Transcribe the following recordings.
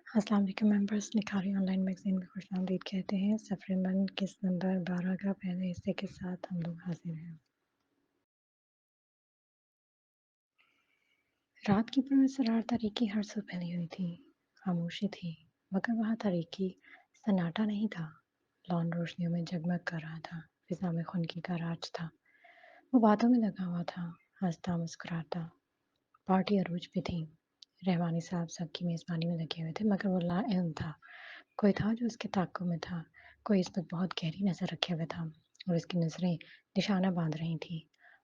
अस्सलाम वालेकुम members, निखारी online magazine में खुशामदीद कहते हैं। सफ़रबंद किस्त नंबर 12 का पहले हिस्से के साथ हम लोग हाज़िर हैं। रात की पुरअसरार तारीकी हर सू फैली हुई थी। खामोशी थी, मगर वहाँ तारीकी सन्नाटा नहीं था। लॉन रोशनियों में जगमग कर रहा था, फ़िज़ा में खुनकी का राज था। वो बातों में लगा हुआ था, हँसता मुस्कुराता। पार्टी अरूज पे थी। रहमानी साहब सबकी मेज़बानी में लगे हुए थे, मगर वो लाइल्म था। कोई था जो उसके ताक़ुब में था, कोई इस वक़्त बहुत गहरी नज़र रखे हुए था और उसकी नज़रें निशाना बाँध रही थीं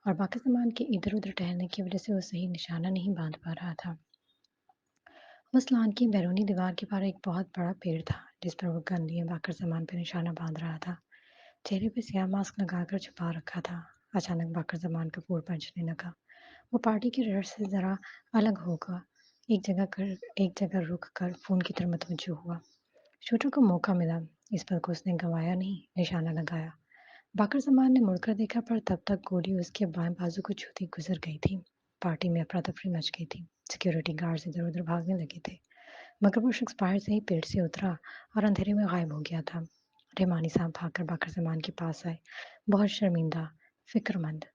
और बाकी ज़मान के इधर-उधर टहलने की वज़ह से वो सही निशाना नहीं बाँध पा रहा था। उस लॉन की बैरूनी दीवार के पार एक बहुत बड़ा पेड़ था, जिस पर वो गन लिए बाकर ज़मान पे निशाना बाँध रहा था। चेहरे पे स्याह मास्क लगाकर छुपा रखा था। अचानक बाकर ज़मान का फूल पंचने लगा। वो पार्टी के रश से ज़रा अलग होगा, एक जगह रुक कर फ़ोन की तरफ मुतवज्जो हुआ। शूटर को मौका मिला। इस पल को उसने गंवाया नहीं, निशाना लगाया। बाकर ज़मान ने मुड़कर देखा, पर तब तक गोली उसके बाएं बाजू को छूती गुजर गई थी। पार्टी में अफरा-तफरी मच गई थी। सिक्योरिटी गार्ड्स इधर-उधर भागने लगे थे, मगर वो शख्स बाहर से ही पेड़ से उतरा और अंधेरे में गायब हो गया था। रहमानी साहब भागकर बाकर ज़मान के पास आए, बहुत शर्मिंदा, फ़िक्रमंद।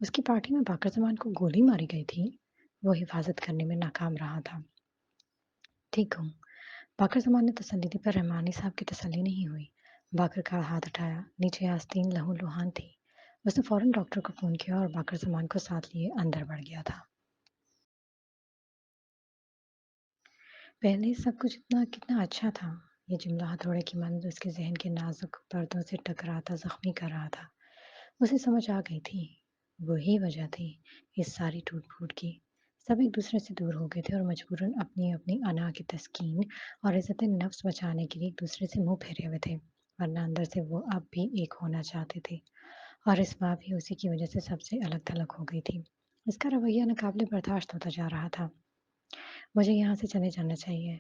उसकी पार्टी में बाकर ज़मान को गोली मारी गई थी। वो हिफाज़त करने में नाकाम रहा था। ठीक हूँ। बाकर ज़मान ने तसल्ली दी, पर रहमानी साहब की तसल्ली नहीं हुई। बाकर का हाथ उठाया, नीचे आस्तीन लहू-लुहान थी। उसने फ़ौरन डॉक्टर को फ़ोन किया और बाकर ज़मान को साथ लिए अंदर बढ़ गया था। पहले सब कुछ इतना कितना अच्छा था। ये जुमला हथौड़े की मानद उसके ज़हन के नाज़ुक पर्दों से टकराता ज़ख्मी कर रहा था। उसे समझ आ गई थी, वही वजह थी इस सारी टूट-फूट की। सब एक दूसरे से दूर हो गए थे और मजबूरन अपनी-अपनी अना की तस्कीन और इज़्ज़त-ए-नफ्स बचाने के लिए एक दूसरे से मुँह फेरे हुए थे, वरना अंदर से वो अब भी एक होना चाहते थे। और इस बार भी उसी की वजह से सबसे अलग-थलग हो गई थी। उसका रवैया नाक़ाबिले बर्दाश्त होता जा रहा था। मुझे यहाँ से चले जाना चाहिए,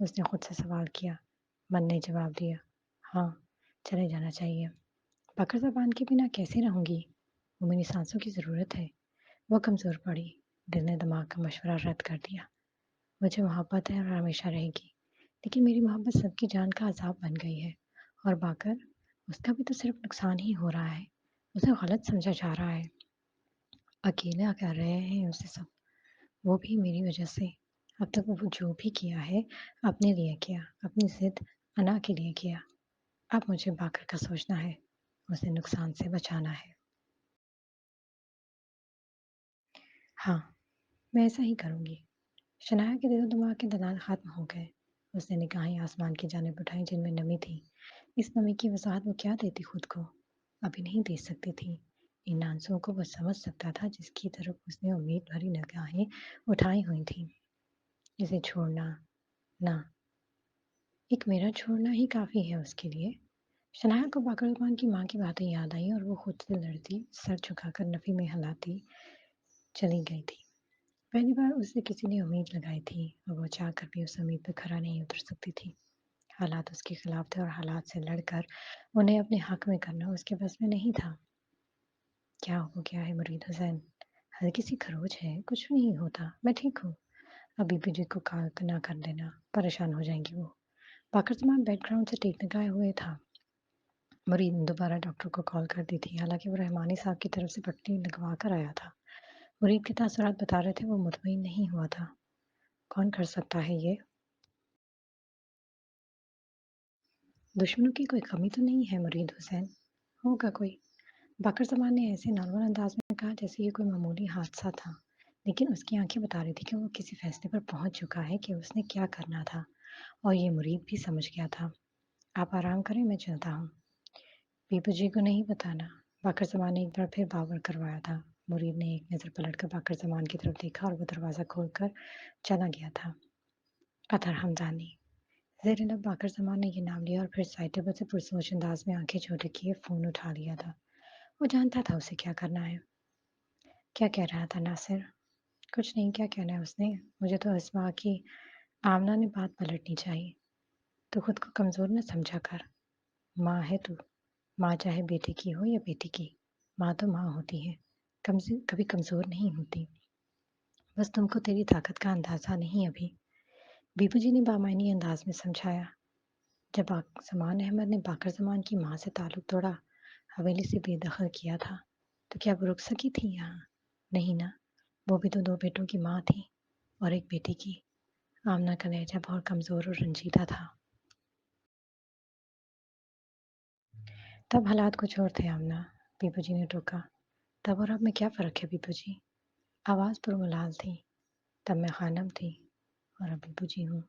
उसने खुद से सवाल किया। मन ने जवाब दिया, हाँ, चले जाना चाहिए। बाकर ज़बान के बिना कैसे रहूँगी? वो मेरी सांसों की ज़रूरत है। वो कमज़ोर पड़ी। दिल ने दिमाग का मशवरा रद्द कर दिया। मुझे मोहब्बत है और हमेशा रहेगी, लेकिन मेरी मोहब्बत सबकी जान का अज़ाब बन गई है। और बाकर, उसका भी तो सिर्फ़ नुकसान ही हो रहा है। उसे गलत समझा जा रहा है। अकेला कर रहे हैं उसे सब, वो भी मेरी वजह से। अब तक वो जो भी किया है, अपने लिए किया, अपनी ज़िद, अना के लिए किया। अब मुझे बाकर का सोचना है, उसे नुकसान से बचाना है। हाँ, मैं ऐसा ही करूँगी। शनाया के दिलो-दिमाग के दलाल ख़त्म हो गए। उसने निगाहें आसमान की जानिब उठाई, जिनमें नमी थी। इस नमी की वज़ाहत वो क्या देती खुद को? अभी नहीं दे सकती थी। इन आंसुओं को वो समझ सकता था, जिसकी तरफ उसने उम्मीद भरी निगाहें उठाई हुई थीं। इसे छोड़ना, ना, एक मेरा छोड़ना ही काफ़ी है उसके लिए। शनाया को बाकरमान की माँ की बातें याद आईं और वो खुद से लड़ती, सर झुकाकर नफ़ी में हिलाती चली गई थी। पहली बार उससे किसी ने उम्मीद लगाई थी और वो चाहकर भी उस उम्मीद पर खरा नहीं उतर सकती थी। हालात उसके खिलाफ थे और हालात से लड़कर उन्हें अपने हक में करना उसके बस में नहीं था। क्या हो गया है मुरीद हुसैन? हल्की सी खरोच है, कुछ नहीं होता, मैं ठीक हूँ। अभी भी जी को कॉल ना कर देना, परेशान हो जाएंगी वो। बाकर जमान बैकग्राउंड से टेकने का हुए था। मुरीद ने दोबारा डॉक्टर को कॉल कर दी थी, हालांकि वो रहमानी साहब की तरफ से पट्टी लगवा कर आया था। मुरीद के तासुरात बता रहे थे, वो मुतमईन नहीं हुआ था। कौन कर सकता है ये? दुश्मनों की कोई कमी तो नहीं है मुरीद हुसैन। होगा कोई। बाकर ज़मान ने ऐसे नॉर्मल अंदाज में कहा जैसे ये कोई मामूली हादसा था, लेकिन उसकी आंखें बता रही थी कि वो किसी फैसले पर पहुंच चुका है कि उसने क्या करना था, और ये मुरीद भी समझ गया था। आप आराम करें, मैं चलता हूँ। पीपू जी को नहीं बताना। बाकर ज़मान ने एक बार फिर बावर करवाया था। मुरीद ने एक नज़र पलटकर बाकर ज़मान की तरफ देखा और वो दरवाज़ा खोलकर चला गया था। अतर हमदानी। ज़ेर लब बाकर ज़मान ने ये नाम लिया और फिर साइड टेबल से पुरसोच अंदाज में आंखें छोटे किए फ़ोन उठा लिया था। वो जानता था उसे क्या करना है। क्या कह रहा था नासिर? कुछ नहीं, क्या कहना है उसने? मुझे तो अस्मा की आमना ने बात पलटनी चाहिए। तू खुद को कमज़ोर न समझा कर। माँ है तू। माँ चाहे बेटे की हो या बेटी की, माँ तो माँ होती है, कभी कमज़ोर नहीं होती। बस तुमको तेरी ताकत का अंदाज़ा नहीं अभी। बीपू जी ने बामायनी अंदाज में समझाया। जब समान अहमद ने बाकर जमान की माँ से ताल्लुक तोड़ा, हवेली से बेदखल किया था, तो क्या वो रुक सकी थी यहाँ? नहीं ना, वो भी तो दो बेटों की माँ थी और एक बेटी की। आमना का लहजा बहुत कमजोर और रंजीदा था। तब हालात कुछ और थे आमना, बीपू जी ने टोका। तब और अब में क्या फर्क है बीपू जी? आवाज पुरमलाल थी। तब मैं खानम थी और अब बीपू जी हूँ।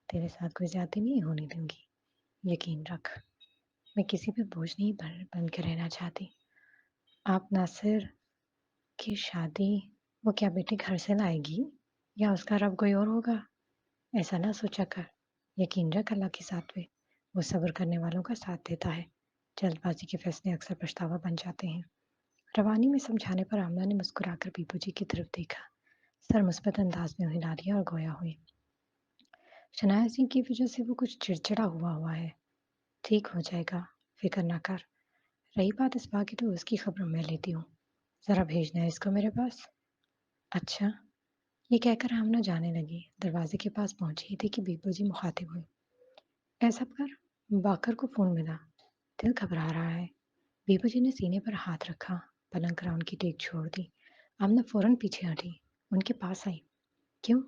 तेरे साथ कोई ज्यादती नहीं होने दूंगी, यकीन रख। मैं किसी पे बोझ नहीं बन के रहना चाहती। आप नासिर की शादी वो क्या बेटी घर से लाएगी या उसका रब कोई और होगा? ऐसा ना सोचा कर। यकीन रख अल्लाह के साथ में, वो सब्र करने वालों का साथ देता है। जल्दबाजी के फैसले अक्सर पछतावा बन जाते हैं। रवानी में समझाने पर आमना ने मुस्कुराकर बीपू जी की तरफ देखा, सर मुस्बत अंदाज में हिला दिया और गोया हुई। शनाया सिंह की वजह से वो कुछ चिड़चिड़ा हुआ है। ठीक हो जाएगा, फिक्र ना कर। रही बात इस बात की तो उसकी खबर मैं लेती हूँ। जरा भेजना है इसको मेरे पास। अच्छा, ये कहकर आमना जाने लगी। दरवाजे के पास पहुंची ही थी कि बीपू जी मुखातिब हुई। ऐसा कर, बाकर को फोन मिला, दिल घबरा रहा है। बीपू जी ने सीने पर हाथ रखा, पलंग राउंड की टेक छोड़ दी। आमना फौरन पीछे हटी, उनके पास आई। क्यों,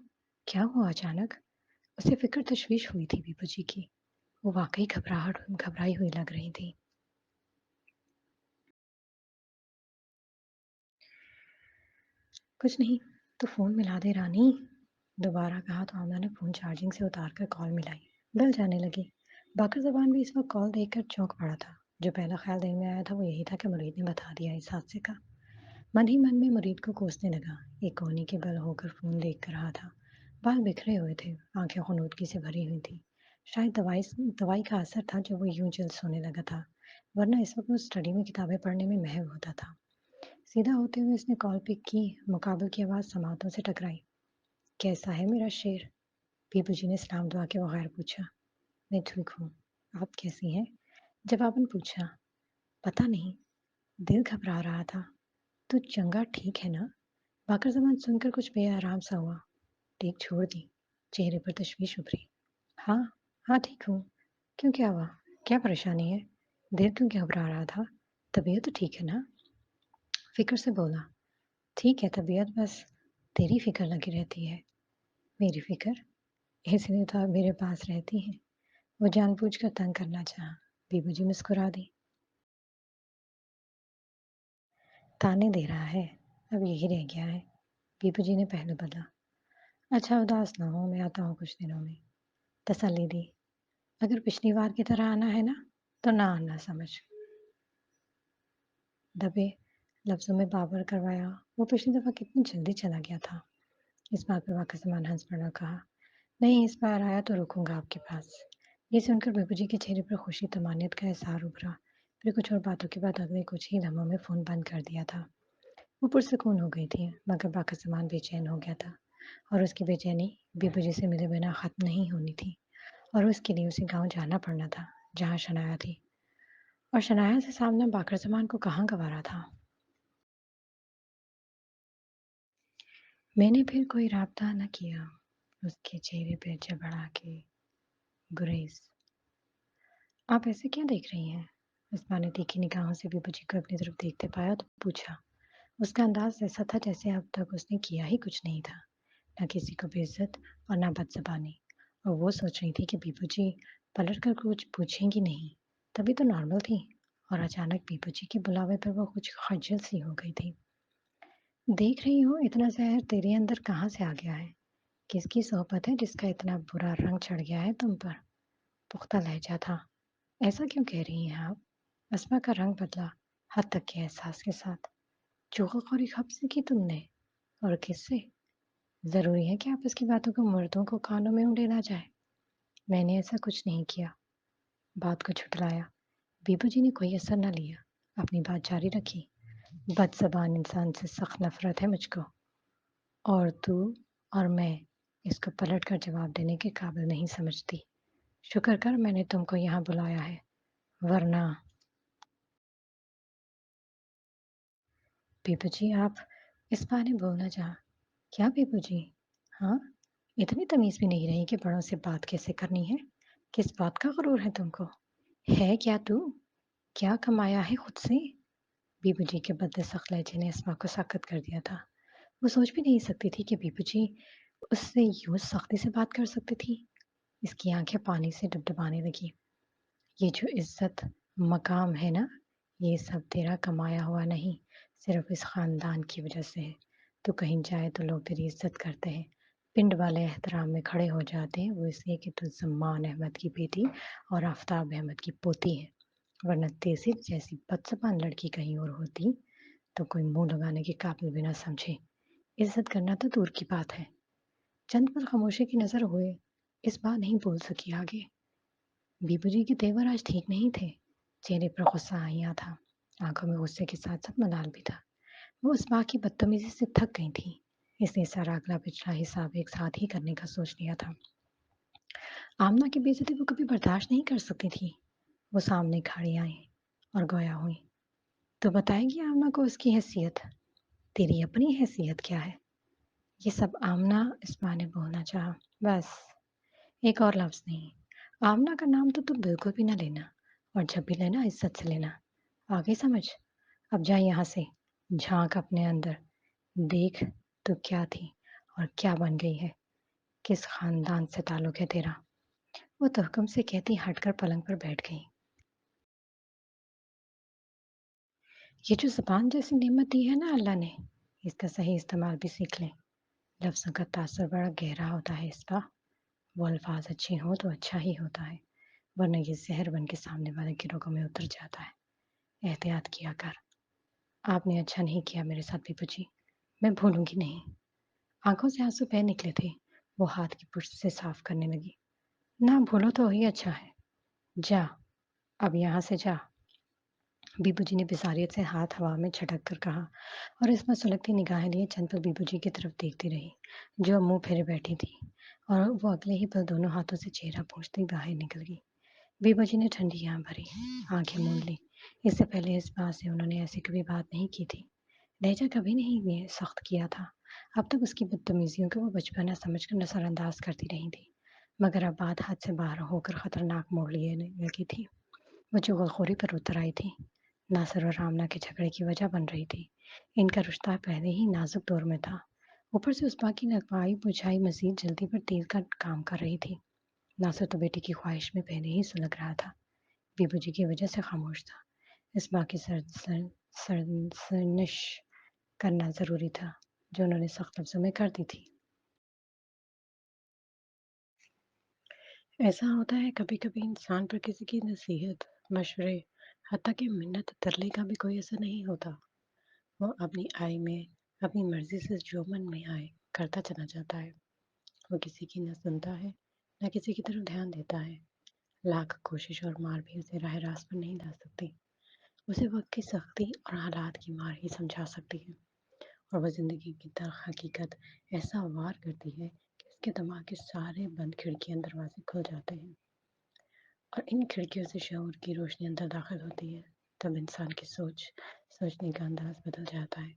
क्या हुआ अचानक? उसे फिक्र तशवीश हुई थी बीपू जी की। वो वाकई घबराई हुई लग रही थी। कुछ नहीं, तो फोन मिला दे रानी। दोबारा कहा तो आमना ने फोन चार्जिंग से उतारकर कॉल मिलाई। बेल जाने लगी। बाकर ज़बान भी इस वक्त कॉल देखकर चौंक पड़ा था। जो पहला ख्याल दिल में आया था वो यही था कि मुरीद ने बता दिया इस हादसे का। मन ही मन में मुरीद को कोसने लगा। एक कोहनी के बल होकर फोन देख कर रहा था। बाल बिखरे हुए थे, आंखें खुनूदगी से भरी हुई थी। शायद दवाई का असर था जो वो यूं जल्द सोने लगा था, वरना इस वक्त वो स्टडी में किताबें पढ़ने में महव होता था। सीधा होते हुए इसने कॉल पिक की। मुकाबल की आवाज़ समातों से टकराई। कैसा है मेरा शेर? बीबू जी ने सलाम दुआ के बगैर पूछा। मैं ठीक हूँ, आप कैसी हैं? जवाबन पूछा। पता नहीं, दिल घबरा रहा था। तो चंगा ठीक है ना? बाकर जमान सुनकर कुछ बेआराम सा हुआ। टेक छोड़ दी, चेहरे पर तशवीश उभरी। हाँ, हाँ ठीक हूँ। क्यों, क्या हुआ? क्या परेशानी है? दिल क्यों घबरा रहा था? तबीयत तो ठीक है ना? फिक्र से बोला। ठीक है तबीयत, बस तेरी फिक्र लगी रहती है। मेरी फिक्र? इसलिए तो आप मेरे पास रहती हैं। वो जानबूझकर तंग करना चाहा। बीबू जी मुस्कुरा दी। ताने दे रहा है, अब यही रह गया है। बीबू जी ने पहलू बदला। अच्छा उदास ना हो, मैं आता हूँ कुछ दिनों में। तसल्ली दी। अगर पिछली बार की तरह आना है ना, तो ना आना समझ। दबे लफ्जों में बाबर करवाया। वो पिछली दफा कितनी जल्दी चला गया था। इस बात पर वाकई सामान हंस पड़ा, कहा नहीं, इस बार आया तो रुकूंगा आपके पास। ये सुनकर बीबू जी के चेहरे पर खुशी तमानियत का एहसार उभरा। फिर कुछ और बातों के बाद अगले कुछ ही लम्हों में फोन बंद कर दिया था। वो पुरसकून हो गई थी, मगर बाका सामान बेचैन हो गया था। और उसकी बेचैनी बीबू जी से मिले बिना खत्म नहीं होनी थी। और उसके लिए उसे गांव जाना पड़ना था, जहाँ शनाया थी। और शनाया से सामने बाकर सामान को कहाँ गंवारा था। मैंने फिर कोई राबता न किया। उसके चेहरे पर चढ़ा के गुरेज। आप ऐसे क्या देख रही हैं? उस्मा ने तीखी निगाहों से बीबू जी को अपनी तरफ देखते पाया तो पूछा। उसका अंदाज ऐसा था जैसे अब तक उसने किया ही कुछ नहीं था, न किसी को बेइज्जत और न बदज़बानी। और वो सोच रही थी कि बीबू जी पलट कर कुछ पूछेंगी नहीं, तभी तो नॉर्मल थी। और अचानक बीबू जी के बुलावे पर वो कुछ खज्जल सी हो गई थी। देख रही हूँ इतना जहर तेरे अंदर कहाँ से आ गया है? किसकी सोहबत है जिसका इतना बुरा रंग चढ़ गया है तुम पर? पुख्ता लहजा था। ऐसा क्यों कह रही हैं आप? अस्मा का रंग बदला, हद तक के एहसास के साथ। चोखाखोरी कब से की तुमने, और किससे? जरूरी है कि आपस की बातों को मर्दों को कानों में ऊँडे ना जाए। मैंने ऐसा कुछ नहीं किया। बात को छुटलाया। बीबू जी ने कोई असर न लिया, अपनी बात जारी रखी। बदजबान इंसान से सख्त नफरत है मुझको, और तू और मैं इसको पलट कर जवाब देने के काबिल नहीं समझती। शुक्र कर मैंने तुमको यहाँ बुलाया है, वरना। बीबू जी आप, इस बारे बोलना चाहा। क्या बीबू जी? हाँ, इतनी तमीज़ भी नहीं रही कि बड़ों से बात कैसे करनी है। किस बात का गुरूर है तुमको? है क्या तू? क्या कमाया है खुद से? बीबू जी के बदले सख्त लहजे ने अस्मा को सख्त कर दिया था। वो सोच भी नहीं सकती थी कि बीबू जी उससे यूँ सख्ती से बात कर सकती थी। इसकी आंखें पानी से डबडबाने लगी। ये जो इज्जत मकाम है ना, ये सब तेरा कमाया हुआ नहीं, सिर्फ इस खानदान की वजह से है। तू कहीं जाए तो लोग तेरी इज्जत करते हैं, पिंड वाले एहतराम में खड़े हो जाते हैं, वो इसलिए कि तू जमान अहमद की बेटी और आफताब अहमद की पोती है। वरना तेजी जैसी बदज़बान लड़की कहीं और होती तो कोई मुंह लगाने के काबिल भी ना समझे। इज्जत करना तो दूर की बात है। चंद पल खामोशी की नजर हुए, इस बार नहीं बोल सकी आगे। बीबू जी के तेवर आज ठीक नहीं थे। चेहरे पर गुस्सा आया था, आंखों में गुस्से के साथ साथ मलाल भी था। वो उस माँ की बदतमीजी से थक गई थी, इसलिए सारा अगला पिछला हिसाब एक साथ ही करने का सोच लिया था। आमना की बेइज्जती वो कभी बर्दाश्त नहीं कर सकती थी। वो सामने खड़ी आई और गोया हुई। तो बताएगी आमना को उसकी हैसियत? तेरी अपनी हैसियत क्या है? ये सब आमना, इस माँ ने बोलना चाहा। बस एक और लफ्ज नहीं। आमना का नाम तो तुम बिल्कुल भी ना लेना, और जब भी लेना इज्जत से लेना। आगे समझ? अब जा यहाँ से, झांक अपने अंदर, देख तू क्या थी और क्या बन गई है, किस खानदान से ताल्लुक है तेरा। वो तहकुम से कहती हटकर पलंग पर बैठ गई। ये जो ज़ुबान जैसी नेमत दी है ना अल्लाह ने, इसका सही इस्तेमाल भी सीख ले। लफ्ज़ों का तासुर बड़ा गहरा होता है इसका। वो अल्फाज अच्छे हों तो अच्छा ही होता है, वरना ये ज़हर बन के सामने वाले की रगों में उतर जाता है। एहतियात किया कर। आपने अच्छा नहीं किया मेरे साथ बीबू जी, मैं भूलूंगी नहीं। आंखों से आंसू बह निकले थे। वो हाथ की पुष्ट से साफ करने लगी। ना भूलो तो ही अच्छा है। जा, अब यहाँ से जा। बीबू जी ने बिसारियत से हाथ हवा में झटक कर कहा, और इसमें सुलगती निगाहें लिए चंद पल बीबू जी की तरफ देखती रही, जो मुंह फेरे बैठी थी। और वो अगले ही पल दोनों हाथों से चेहरा पोंछती बाहर निकल गई। बीबू जी ने ठंडी आंख भरी, आंखें मूंद ली। इससे पहले इस बात से उन्होंने ऐसी कभी बात नहीं की थी। लहजा कभी नहीं ये सख्त किया था। अब तक उसकी बदतमीजियों को वो बचपना समझकर नजरअंदाज करती रही थी, मगर अब बात हाथ से बाहर होकर खतरनाक मोड़ लिए लगी थी। वो चुगलखोरी पर उतर आई थी, नासिर और रामना के झगड़े की वजह बन रही थी। इनका रिश्ता पहले ही नाजुक दौर में था। ऊपर से उस बात की नगवाई बुझाई मजीद जल्दी पर तेल का काम कर रही थी। नासिर तो बेटी की ख्वाहिश में पहले ही सुलग रहा था, बीबू जी की वजह से खामोश था। इस बात की सरनिश करना जरूरी था, जो उन्होंने सख्त लफ्जों में कर दी थी। ऐसा होता है कभी कभी इंसान पर किसी की नसीहत, मशवरे, हत्ता कि मिन्नत तरले का भी कोई असर नहीं होता। वो अपनी आय में अपनी मर्जी से जो मन में आए करता चला जाता है। वो किसी की न सुनता है, न किसी की तरफ ध्यान देता है। लाख कोशिश और मार भी उसे राह रास्त पर नहीं ला सकती। उसे वक्त की सख्ती और हालात की मार ही समझा सकती है। और वह जिंदगी की तल्ख हकीकत ऐसा वार करती है कि उसके दिमाग के सारे बंद खिड़कियां दरवाजे खुल जाते हैं, और इन खिड़कियों से शऊर की रोशनी अंदर दाखिल होती है। तब इंसान की सोचने का अंदाज बदल जाता है,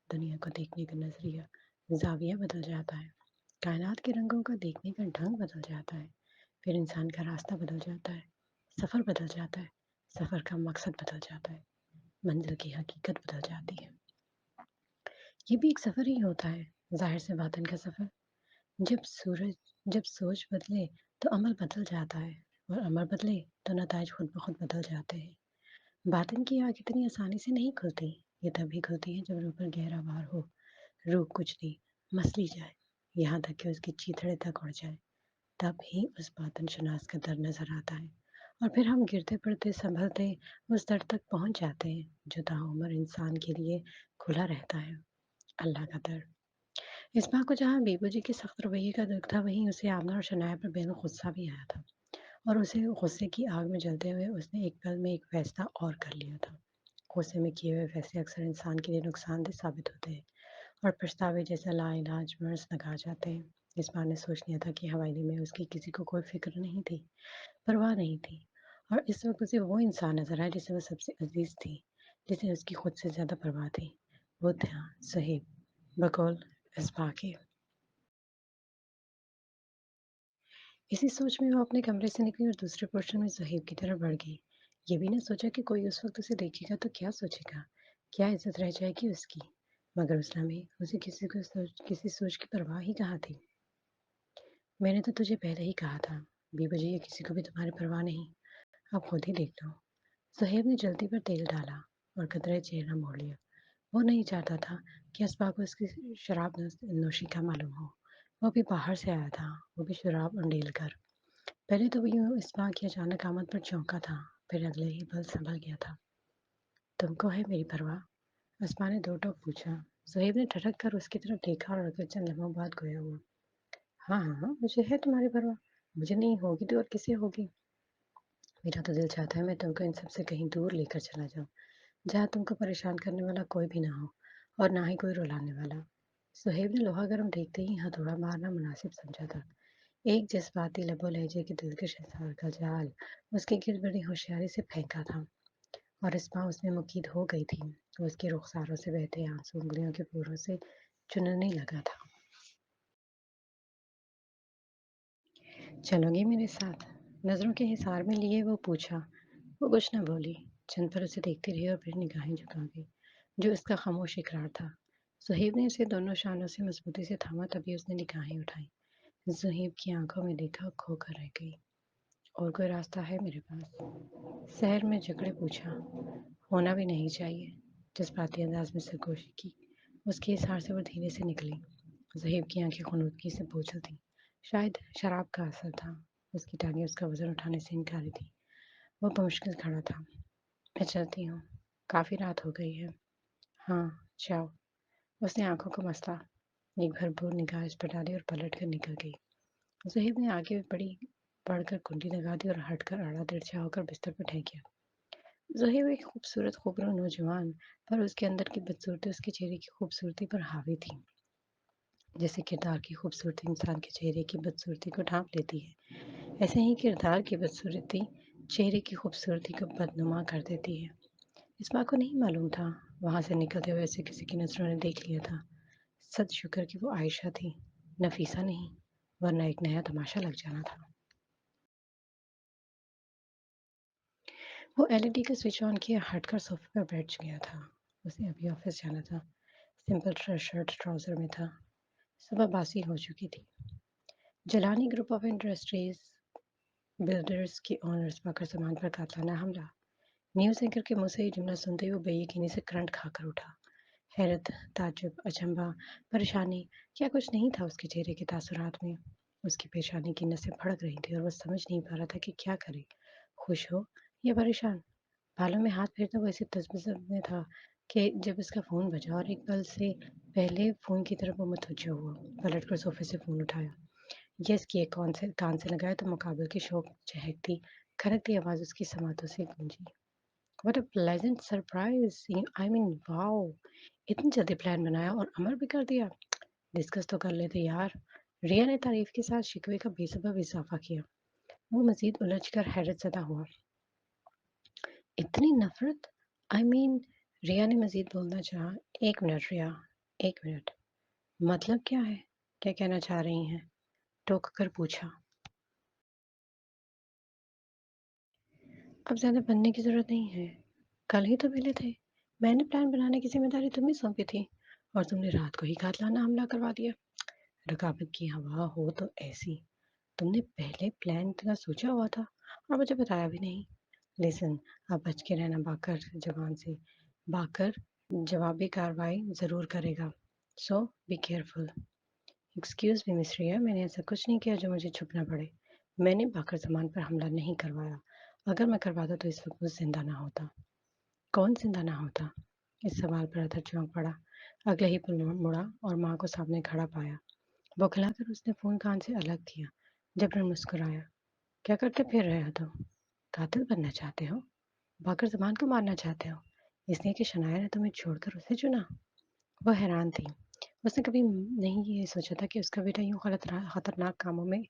दुनिया को देखने का नजरिया, जाविया बदल जाता है, कायनात के रंगों का देखने का ढंग बदल जाता है। फिर इंसान का रास्ता बदल जाता है, सफ़र बदल जाता है, सफ़र का मकसद बदल जाता है, मंजिल की हकीकत बदल जाती है। ये भी एक सफ़र ही होता है, ज़ाहिर से बातिन का सफ़र। जब सोच बदले तो अमल बदल जाता है, और अमल बदले तो नताइज खुद ब खुद बदल जाते हैं। बातिन की आग इतनी आसानी से नहीं खुलती। ये तभी खुलती है जब रूह पर गहरा वार हो, रूह कुछ दी मसली जाए, यहाँ तक कि उसकी चीथड़े तक उड़ जाए। तब ही उस बातिन शनास का दर नजर आता है, और फिर हम गिरते पड़ते संभलते उस दर तक पहुंच जाते हैं जो ताउम्र इंसान के लिए खुला रहता है, अल्लाह का दर। इस बात को जहाँ बीबू जी के सख्त रवैये का दुख था, वहीं उसे आमना और शनाया पर बेहद गुस्सा भी आया था। और उसे गुस्से की आग में जलते हुए उसने एक पल में एक फैसला और कर लिया था। गुस्से में किए हुए फैसले अक्सर इंसान के लिए नुकसानदेह साबित होते हैं, और पछतावे जैसा लाइलाज मर्ज लगा जाते हैं। इस बार ने सोच लिया था कि हवेली में उसकी किसी को कोई फिक्र नहीं थी, परवाह नहीं थी। और इस वक्त उसे वो इंसान नजर आया जिसे वो सबसे अजीज थी, जिसे उसकी खुद से ज्यादा परवाह थी। वो था सुहेब, बकौल इस बाकी। इसी सोच में वो अपने कमरे से निकली और दूसरे पोर्शन में ज़ुहैब की तरफ बढ़ गई। ये भी ना सोचा कि कोई उस वक़्त उसे देखेगा तो क्या सोचेगा? क्या इज़्ज़त रह जाएगी उसकी? मगर उस लम्हे उसे किसी सोच की परवाह ही कहाँ थी। मैंने तो तुझे पहले ही कहा था, बेवजह किसी को भी तुम्हारी परवाह नहीं। अब खुद ही देख लो। ज़ुहैब ने जल्दी पर तेल डाला और कतरे चेहरा मोड़ लिया। वो नहीं चाहता था कि अस्पा को उसकी शराब नोशी का मालूम हो। वो अभी बाहर से आया था, वो भी शराब उंडेल कर। पहले तो वो यूँ इस्मा की अचानक आमद पर चौंका था, फिर अगले ही पल संभल गया था। तुमको है मेरी परवाह? अस्मा ने दो टोक पूछा। ज़ुहैब ने ठटक कर उसकी तरफ देखा और अगले चंद लम्हों बाद गोया हुआ। हाँ हाँ, मुझे है तुम्हारी परवाह। मुझे नहीं होगी तो और किसे होगी? मेरा तो दिल चाहता है मैं तुमको इन सब से कहीं दूर लेकर चला जाऊं, जहाँ तुमको परेशान करने वाला कोई भी ना हो और ना ही कोई रुलाने वाला। सुहेब ने लोहा गर्म देखते ही हथौड़ा मारना मुनासिब समझा था। एक जज्बाती लबो लहजे के दिलकश इंसान का जाल उसके गिर्द बड़ी होशियारी से फेंका था और इस बार उसमें मुकीद हो गई थी। वो उसके रुखसारों से बहते आंसू उंगलियों के पोरों से चुनने लगा था। चलोगी मेरे साथ? नजरों के हिसार में लिए वो पूछा। वो कुछ न बोली, चंद पर उसे देखती रही और फिर निगाहें झुका गई, जो उसका खामोश इकरार था। सुहेब ने उसे दोनों शानों से मजबूती से थामा, तभी उसने निगाहें उठाई। सुहेब की आंखों में देखा, खोकर रह गई। और कोई रास्ता है मेरे पास? शहर में जकड़े पूछा। होना भी नहीं चाहिए। जज्बाती अंदाज में सरगोशी की। उसके इशारे से वो धीरे से निकली। ज़हीब की आंखें खुनूदगी से बोझल थीं। शायद शराब का असर था। उसकी टांगें उसका वजन उठाने से इनकारी थी। वो बमुश्किल खड़ा था। मैं चलती हूँ। काफ़ी रात हो गई है। हाँ, जाओ। उसने आंखों को मसला। एक भरपूर निगाह इस पर डाली और पलट कर निकल गई। ज़हीब ने आगे बढ़कर कुंडी लगा दी और हटकर आड़ा तिरछा होकर बिस्तर पर ठहर गया। ज़हीब एक खूबसूरत खूबरो नौजवान, पर उसके अंदर की बदसूरती उसके चेहरे की खूबसूरती पर हावी थी। जैसे किरदार की खूबसूरती इंसान के चेहरे की बदसूरती को ढांप लेती है, ऐसे ही किरदार की बदसूरती चेहरे की खूबसूरती को बदनुमा कर देती है। इस बात को नहीं मालूम था। वहां से निकलते हुए उसे किसी की नजरों ने देख लिया था। सद शुक्र कि वो आयशा थी, नफीसा नहीं, वरना एक नया तमाशा लग जाना था। वो एलईडी का स्विच ऑन किया, हटकर सोफे पर बैठ गया था। उसे अभी ऑफिस जाना था। सिंपल शर्ट ट्राउजर में था। सुबह बासी हो चुकी थी। जलानी ग्रुप ऑफ इंडस्ट्रीज बिल्डर्स के ओनर्स पाकर सामान पर कातलाना हमला। न्यूज़ एंकर के मुंह से ये जुमला सुनते ही वो बेयकीनी से करंट खाकर उठा। हैरत, ताज्जुब, अचंभा, परेशानी, क्या कुछ नहीं था उसके चेहरे के तासुरात में। उसकी पेशानी की नसें फड़क रही थी और वो समझ नहीं पा रहा था कि क्या करे, खुश हो या परेशान। बालों में हाथ फेरता वो ऐसे तसबस में था कि जब उसका फ़ोन बजा और एक पल से पहले फ़ोन की तरफ वो मुतवज्जो हुआ, पलट कर सोफे से फ़ोन उठाया। यस किए, कौन से कान से लगाया तो मुकाबले की शोक चहकती खनकती आवाज़ उसकी समातों से गूंजी। What a pleasant surprise, I mean wow! इतनी जल्दी प्लान बनाया और अमल भी कर दिया। डिस्कस तो कर लेते यार। रिया ने तारीफ के साथ शिकवे का बेसबब इजाफा किया। वो मजीद उलझकर हैरत ज़दा हुआ। इतनी नफरत? आई मीन, रिया ने मजीद बोलना चाहा। एक मिनट रिया, एक मिनट। मतलब क्या है? क्या कहना चाह रही हैं? टोक कर पूछा। अब ज़्यादा बनने की ज़रूरत नहीं है। कल ही तो मिले थे। मैंने प्लान बनाने की ज़िम्मेदारी तुम्हें सौंपी थी और तुमने रात को ही कातलाना हमला करवा दिया। रकाबत की हवा हो तो ऐसी। तुमने पहले प्लान इतना सोचा हुआ था और मुझे बताया भी नहीं। लिसन, अब बच के रहना बाकर जवान से। बाकर जवाबी कार्रवाई ज़रूर करेगा। So be careful. Excuse me miss Riya, मैंने ऐसा कुछ नहीं किया जो मुझे छुपना पड़े। मैंने बाकर ज़मान पर हमला नहीं करवाया। अगर मैं करवाता तो इस वक्त वो जिंदा ना होता। कौन जिंदा ना होता? इस सवाल पर अधर चौंक पड़ा। अगले ही पल मुड़ा और माँ को सामने खड़ा पाया। बौखलाकर उसने फोन कान से अलग किया। जबरन मुस्कुराया। क्या करते फिर रहे हो तुम? कातिल बनना चाहते हो? बाकर जमान को मारना चाहते हो? इसलिए कि शनाया ने तुम्हें छोड़कर उसे चुना? वह हैरान थी। उसने कभी नहीं ये सोचा था कि उसका बेटा यूं खतरनाक कामों में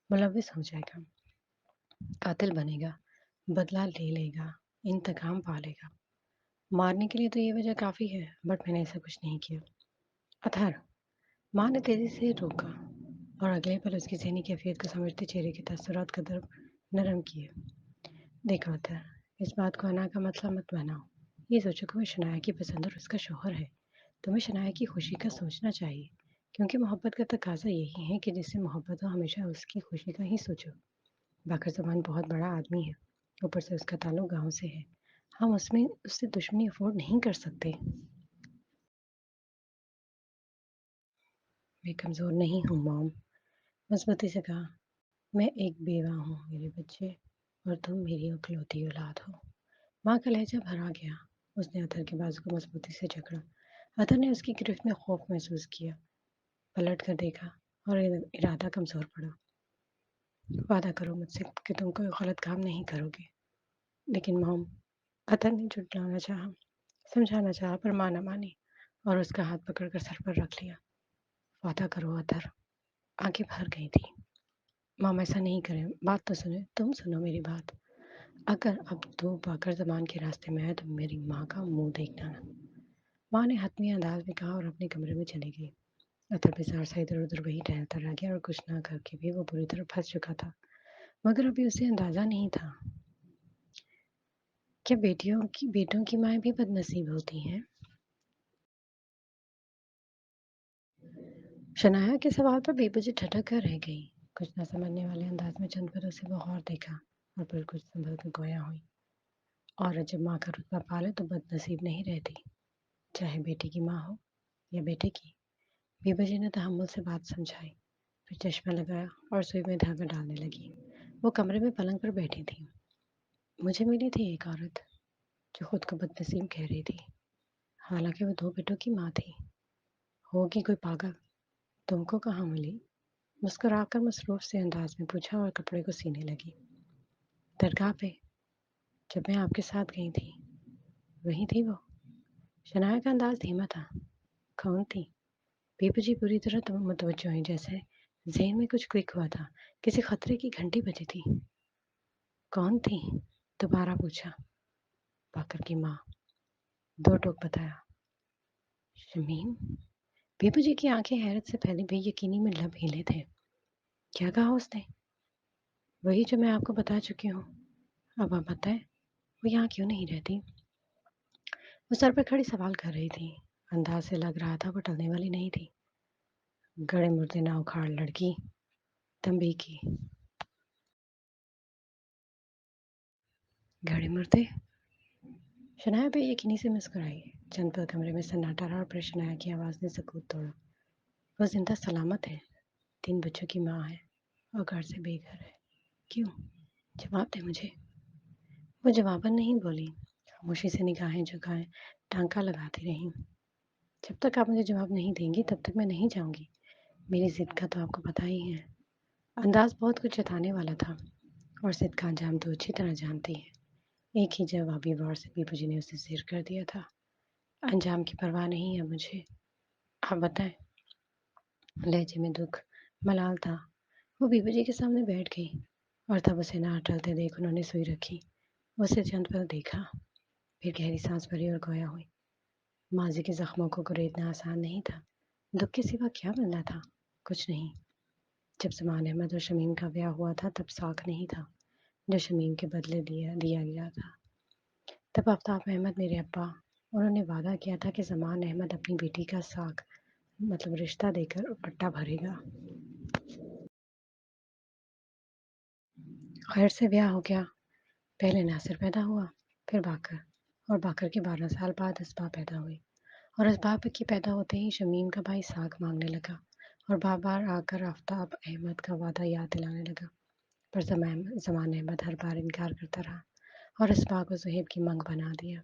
मुलविस हो जाएगा। कातिल बनेगा, बदला ले लेगा, इंतकाम पालेगा। मारने के लिए तो ये वजह काफ़ी है, बट मैंने ऐसा कुछ नहीं किया। अथर, माँ ने तेजी से रोका। اور اگلے پل اس کی ذہنی کیفیت کو سمجھتے چہرے کے تاثرات کا درب نرم کیے۔ دیکھو اتر، اس بات کو انا کا مسئلہ مت بناؤ۔ یہ سوچو کہ وہ شنایا کی پسند اور اس کا شوہر ہے۔ تمہیں شنایا کی خوشی کا سوچنا چاہیے، کیونکہ محبت کا تقاضا یہی ہے کہ جس سے محبت ہو ہمیشہ اس کی خوشی کا ہی سوچو۔ باقر زبان بہت بڑا آدمی ہے، اوپر سے اس کا تعلق گاؤں سے ہے، ہم اس سے دشمنی افورڈ نہیں کر سکتے۔ میں کمزور نہیں ہوں موم، مضبوطی سے کہا۔ میں ایک بیوہ ہوں میرے بچے، اور تم میری اکلوتی اولاد ہو۔ ماں کا لہجہ بھرا گیا۔ اس نے اتر کے بازو کو مضبوطی سے جکڑا۔ اتر نے اس کی گرفت میں خوف محسوس کیا، پلٹ کر دیکھا اور ارادہ کمزور پڑا۔ وعدہ کرو مجھ سے کہ تم کوئی غلط کام نہیں کرو گے۔ لیکن موم، اتر نے جھٹلانا چاہا، سمجھانا چاہا، پر ماں نہ مانی اور اس کا ہاتھ پکڑ کر سر پر رکھ لیا۔ وعدہ کرو اتر۔ آنکھیں بھر گئی تھی۔ مام ایسا نہیں کریں، بات تو سنیں، تم سنو میری بات۔ اگر اب تو باقر زبان کے راستے میں ہے تو میری ماں کا منہ دیکھنا نہ۔ ماں نے حتمی انداز میں کہا اور اپنے کمرے میں چلی گئی۔ اتر بزار سا ادھر ادھر وہی ٹہلتا رہ گیا اور کچھ نہ کر کے بھی وہ بری طرح پھنس چکا تھا، مگر ابھی اسے اندازہ نہیں تھا۔ کیا بیٹوں کی مائیں بھی بد نصیب ہوتی ہیں؟ شنایا کے سوال پر بے بجے ٹھٹک کر رہ گئی۔ کچھ نہ سمجھنے والے انداز میں چند پر اسے بغور دیکھا اور پھر کچھ سنبھل کر گویا ہوئی۔ عورت جب ماں کا رتبہ پالے تو بد نصیب نہیں رہتی، چاہے بیٹی کی ماں ہو یا بیٹے کی۔ بی بجے نے تحمل سے بات سمجھائی، پھر چشمہ لگایا اور سوئی میں دھاگا ڈالنے لگی۔ وہ کمرے میں پلنگ پر بیٹھی تھی۔ مجھے ملی تھی ایک عورت جو خود کو بد نصیب کہہ رہی تھی، حالانکہ وہ 2 بیٹوں کی ماں تھی۔ ہوگی کوئی پاگل۔ تم کو کہاں ملی؟ مسکرا کر مصروف سے انداز میں پوچھا اور کپڑے کو سینے لگی۔ درگاہ پہ، جب میں آپ کے ساتھ گئی تھی، وہی تھی وہ۔ شنایا کا انداز دھیما تھا۔ کون تھی؟ بیبو جی پوری طرح متوجہ ہوئی، جیسے ذہن میں کچھ کلک ہوا تھا، کسی خطرے کی گھنٹی بجی تھی۔ کون تھی؟ دوبارہ پوچھا۔ باقر کی ماں۔ 2 ٹوک بتایا۔ شمیم؟ بیبو جی کی آنکھیں حیرت سے پھیلی، بے یقینی میں لب ہلے تھے۔ کیا کہا اس نے؟ وہی جو میں آپ کو بتا چکی ہوں۔ اب آپ بتائیں، وہ یہاں کیوں نہیں رہتی؟ وہ سر پر کھڑی سوال کر رہی تھی، انداز سے لگ رہا تھا وہ ٹلنے والی نہیں تھی۔ گڑے مردے نہ اکھاڑ لڑکی، تنبیہ کی۔ گھڑے مردے؟ شنایا بے یقینی سے مسکرائی۔ چند پل کمرے میں سناٹا رہا اور پھر شنایا کی آواز نے سکوت توڑا۔ وہ زندہ سلامت ہے، 3 بچوں کی ماں ہے اور گھر سے بے گھر ہے۔ کیوں؟ جواب دے مجھے۔ وہ جواباً نہیں بولی، خاموشی سے نگاہیں جھکائے ٹانکا لگاتی رہیں۔ جب تک آپ مجھے جواب نہیں دیں گی تب تک میں نہیں جاؤں گی۔ میری ضد کا تو آپ کو پتہ ہی ہے۔ انداز بہت کچھ جتانے والا تھا، اور ضد کا انجام تو اچھی طرح جانتی ہے۔ ایک ہی جوابی وار سے بیبو جی نے اسے زیر کر دیا تھا۔ انجام کی پرواہ نہیں ہے مجھے، آپ بتائیں۔ لہجے میں دکھ، ملال تھا۔ وہ بیبو جی کے سامنے بیٹھ گئی اور تب اسے نہ ٹلتے دیکھ انہوں نے سوئی رکھی۔ اسے چند پل دیکھا، پھر گہری سانس بھری اور گویا ہوئی۔ ماضی کے زخموں کو گریدنا آسان نہیں تھا۔ دکھ کے سوا کیا بننا تھا؟ کچھ نہیں۔ جب زمان احمد اور شمیم کا بیاہ ہوا تھا تب ساکھ نہیں تھا جو شمیم کے بدلے دیا گیا تھا۔ تب آفتاب احمد میرے ابا، انہوں نے وعدہ کیا تھا کہ زمان احمد اپنی بیٹی کا ساکھ مطلب رشتہ دے کر پٹا بھرے گا۔ خیر سے بیاہ ہو گیا۔ پہلے ناصر پیدا ہوا، پھر باقر، اور باقر کے 12 سال بعد اسبا پیدا ہوئی، اور اسباب کی پیدا ہوتے ہی شمیم کا بھائی ساکھ مانگنے لگا اور بار بار آ کر آفتاب احمد کا وعدہ یاد دلانے لگا، پر زمان احمد ہر بار انکار کرتا رہا اور اسبا کو زہیب کی منگ بنا دیا۔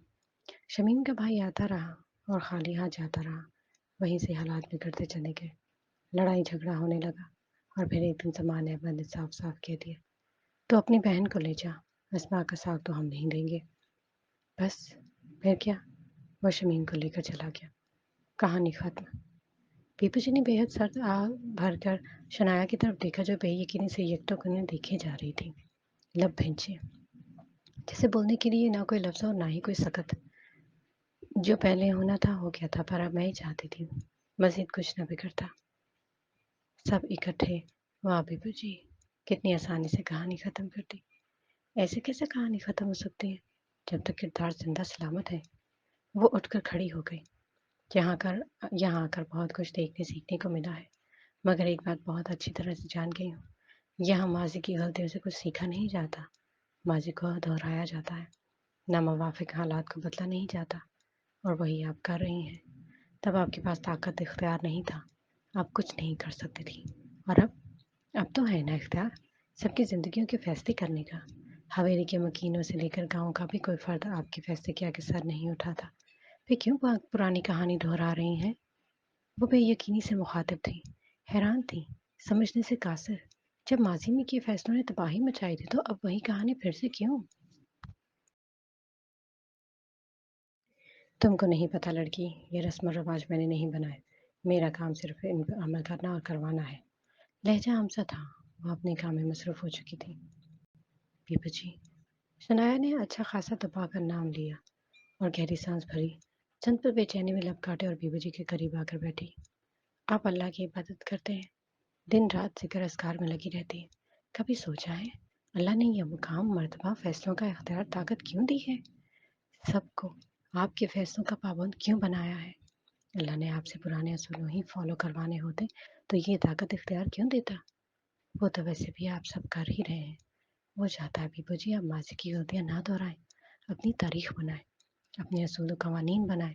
شمیم کا بھائی آتا رہا اور خالی ہاتھ جاتا رہا، وہیں سے حالات بگڑتے چلے گئے۔ لڑائی جھگڑا ہونے لگا اور پھر ایک دن زمان احمد نے صاف صاف کہہ دیا، تو اپنی بہن کو لے جا، اسبا کا ساگ تو ہم نہیں دیں گے۔ بس پھر کیا؟ وہ شمیم کو لے کر چلا گیا۔ کہانی ختم۔ بیبو جی نے بے حد سر بھر کر شنایا کی طرف دیکھا جو بے یقینی سے یکٹو انہیں دیکھے جا رہی تھی، لب بھینچے، جیسے بولنے کے لیے نہ کوئی لفظ اور نہ ہی کوئی سکت۔ جو پہلے ہونا تھا ہو گیا تھا، پر اب میں ہی چاہتی تھی مزید کچھ نہ بگڑتا۔ सब इकट्ठे। वाह बीबू जी, कितनी आसानी से कहानी खत्म कर दी। ऐसे कैसे कहानी खत्म हो सकती है जब तक किरदार जिंदा सलामत है। वो उठकर खड़ी हो गई। यहाँ आकर बहुत कुछ देखने सीखने को मिला है, मगर एक बात बहुत अच्छी तरह से जान गई हूँ। यहाँ माजी की गलतियों से कुछ सीखा नहीं जाता, माजी को दोहराया जाता है। नामुवाफिक हालात को बदला नहीं जाता, और वही आप कर रही हैं। तब आपके पास ताकत इख्तियार नहीं था, आप कुछ नहीं कर सकती थी। और अब तो है ना इख्तियार, सबकी ज़िंदगियों के फैसले करने का। हवेली के मकीनों से लेकर गांव का भी कोई फर्द आपके फैसले के आगे सर नहीं उठाता। वे क्यों पुरानी कहानी दोहरा रही हैं? वो बेयकीनी से मुखातिब थी, हैरान थी, समझने से कासिर। जब माजी में किए फैसलों ने तबाही मचाई थी तो अब वही कहानी फिर से क्यों? तुमको नहीं पता लड़की, ये रस्म रिवाज मैंने नहीं बनाए। मेरा काम सिर्फ इन पर अमल करना और करवाना है। लहजा हमसा था, वो अपने काम में मसरूफ हो चुकी थी। बीबू जी, शनाया ने अच्छा खासा दबाकर नाम लिया और गहरी सांस भरी। चंद पर बेचैनी में लब काटे और बीबू जी के करीब आकर बैठी। आप अल्लाह की इबादत करते हैं, दिन रात जिक्र अस्कार में लगी रहती है। कभी सोचा है अल्लाह ने यह मुकाम, मर्तबा, फैसलों का इख्तियार, ताकत क्यों दी है? सबको आपके फैसलों का पाबंद क्यों बनाया है? अल्लाह ने आपसे पुराने असूलों ही फॉलो करवाने होते तो ये ताकत इख्तियार क्यों देता? वो तो वैसे भी आप सब कर ही रहे हैं। वो चाहता है बीबू जी आप माजी की गलतियां ना दोहराएं, अपनी तारीख बनाएं, अपने असूल कवानीन बनाएं,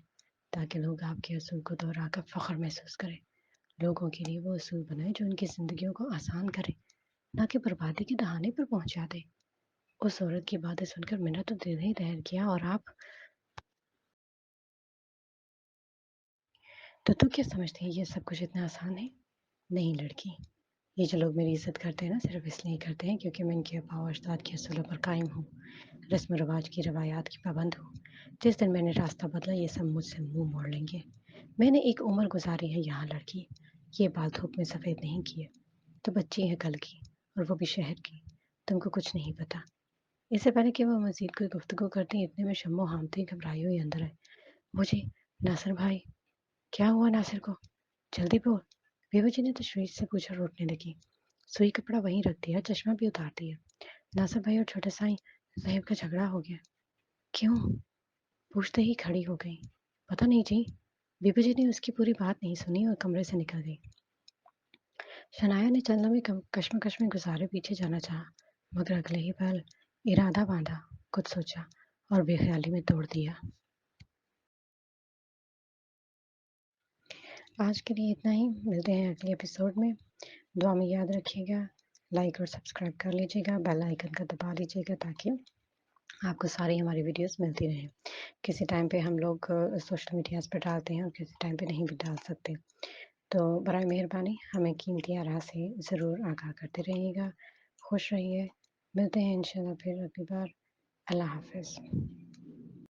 ताकि लोग आपके असूल को दोहरा कर फ़ख्र महसूस करें। लोगों के लिए वो असूल बनाएं जो उनकी ज़िंदगियों को आसान करे, ना कि बर्बादी के दहाने पर पहुंचा दे। उस औरत की बातें सुनकर मैंने तो दिल ही दहल किया। और आप तो क्या समझती हैं ये सब कुछ इतना आसान है? नहीं लड़की, ये जो लोग मेरी इज्जत करते हैं ना, सिर्फ इसलिए करते हैं क्योंकि मैं इनके आबा अजदाद के असूलों पर कायम हूँ, रस्म रिवाज की रवायात की पाबंद हूँ। जिस दिन मैंने रास्ता बदला ये सब मुझसे मुंह मोड़ लेंगे। मैंने एक उम्र गुजारी है यहाँ लड़की, ये बाल धूप में सफ़ेद नहीं किए। तो बच्ची है कल की, और वो भी शहर की। तुमको कुछ नहीं पता। इससे पहले कि वो मजीद कोई गुफ्तगू करती इतने में शम्मो हामती घबराई हुई अंदर आए। मुझे नासिर भाई, क्या हुआ नासिर को? जल्दी बोल। बीबू जी ने तशवीश से पूछा, रोटने लगी। सुई कपड़ा वहीं रख दिया, चश्मा भी उतार दिया। नासिर भाई और छोटे साईं साहब का झगड़ा हो गया। क्यों? पूछते ही खड़ी हो गई। पता नहीं जी। बीबू जी ने उसकी पूरी बात नहीं सुनी और कमरे से निकल गई। शनाया ने चंद लम्हे कश्मकश में गुजारे पीछे जाना चाहा, मगर अगले ही पल इरादा बांधा, कुछ सोचा और बेख्याली में तोड़ दिया। आज के लिए इतना ही, मिलते हैं अगले एपिसोड में। दुआ में याद रखिएगा, लाइक और सब्सक्राइब कर लीजिएगा, बेल आइकन का दबा लीजिएगा ताकि आपको सारी हमारी वीडियोस मिलती रहें। किसी टाइम पे हम लोग सोशल मीडियाज़ पर डालते हैं और किसी टाइम पे नहीं भी डाल सकते, तो बराए मेहरबानी हमें कीमती आरा से ज़रूर आगाह करते रहिएगा। खुश रहिए, मिलते हैं इंशाल्लाह फिर अगली बार। अल्लाह हाफ़िज़।